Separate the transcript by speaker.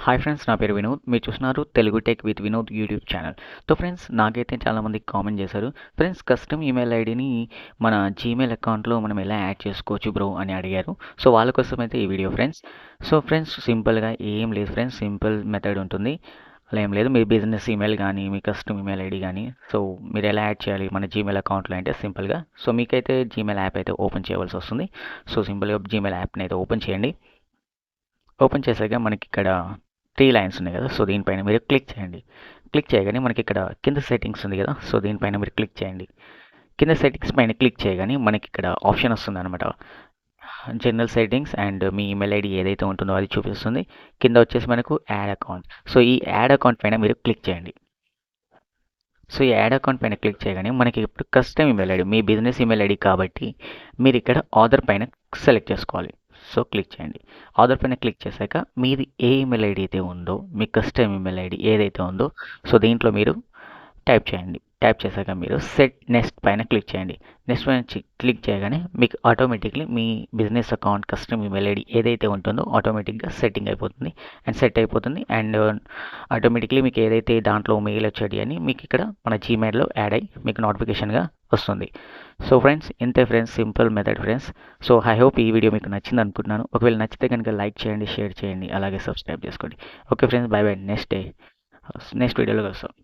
Speaker 1: Hi friends, నా పేరు వినోద్. మీరు చూస్తున్నారు Telugu tech with Vinod YouTube channel. So friends, నాకైతే చాలామంది కామెంట్ చేశారు. ఫ్రెండ్స్, కస్టమ్ ఈమెయిల్ ఐడిని మన జీమెయిల్ అకౌంట్లో మనం ఎలా యాడ్ చేసుకోవచ్చు బ్రో అని అడిగారు. సో వాళ్ళ కోసం అయితే ఈ వీడియో ఫ్రెండ్స్. సో ఫ్రెండ్స్, సింపుల్గా ఏం లేదు ఫ్రెండ్స్, సింపుల్ మెథడ్ ఉంటుంది. అలా ఏం లేదు, మీ బిజినెస్ ఈమెయిల్ కానీ మీ కస్టమ్ ఈమెయిల్ ఐడి కానీ సో మీరు ఎలా యాడ్ చేయాలి మన జీమెయిల్ అకౌంట్లో అంటే సింపుల్గా. సో మీకైతే జీమెయిల్ యాప్ అయితే ఓపెన్ చేయవలసి వస్తుంది. సో సింపుల్గా జీమెయిల్ యాప్ని అయితే ఓపెన్ చేయండి. ఓపెన్ చేశాక మనకి ఇక్కడ 3 లైన్స్ ఉన్నాయి కదా, సో దీనిపైన మీరు క్లిక్ చేయండి. క్లిక్ చేయగానే మనకి ఇక్కడ కింద సెట్టింగ్స్ ఉంది కదా, సో దీనిపైన మీరు క్లిక్ చేయండి. కింద సెట్టింగ్స్ పైన క్లిక్ చేయగానే మనకి ఇక్కడ ఆప్షన్ వస్తుంది అనమాట. General settings and me email ID ఏదైతే ఉంటుందో అది చూపిస్తుంది. కింద వచ్చేసి మనకు యాడ్ అకౌంట్. సో ఈ యాడ్ అకౌంట్ పైన మీరు క్లిక్ చేయండి. సో ఈ యాడ్ అకౌంట్ పైన క్లిక్ చేయగానే మనకి ఇప్పుడు కస్టమ్ ఈమెయిల్ ఐడి, మీ బిజినెస్ ఈమెయిల్ ఐడి కాబట్టి మీరు ఇక్కడ ఆర్డర్ పైన సెలెక్ట్ చేసుకోవాలి. సో క్లిక్ చేయండి. ఆర్డర్ పైన క్లిక్ చేశాక మీది ఏ ఈమెయిల్ ఐడి అయితే ఉందో, మీ కస్టమ్ ఈమెయిల్ ఐడి ఏదైతే ఉందో సో దీంట్లో మీరు టైప్ చేయండి. టైప్ చేశాక మీరు సెట్ నెక్స్ట్ పైన క్లిక్ చేయండి. నెక్స్ట్ పైన క్లిక్ చేయగానే మీకు ఆటోమేటిక్లీ మీ business account custom email ID ఏదైతే ఉంటుందో ఆటోమేటిక్గా సెట్టింగ్ అయిపోతుంది అండ్ సెట్ అయిపోతుంది. అండ్ ఆటోమేటిక్లీ మీకు ఏదైతే దాంట్లో మెయిల్ వచ్చేది అని మీకు ఇక్కడ మన జీమెయిల్లో యాడ్ అయ్యి మీకు నోటిఫికేషన్గా వస్తుంది. సో ఫ్రెండ్స్, ఇంతే friends, simple method friends. So I hope ఈ వీడియో మీకు నచ్చింది అనుకుంటున్నాను. ఒకవేళ నచ్చితే కనుక లైక్ చేయండి, షేర్ చేయండి, అలాగే సబ్స్క్రైబ్ చేసుకోండి. Okay friends, by by. Next వీడియోలో కలుస్తాం.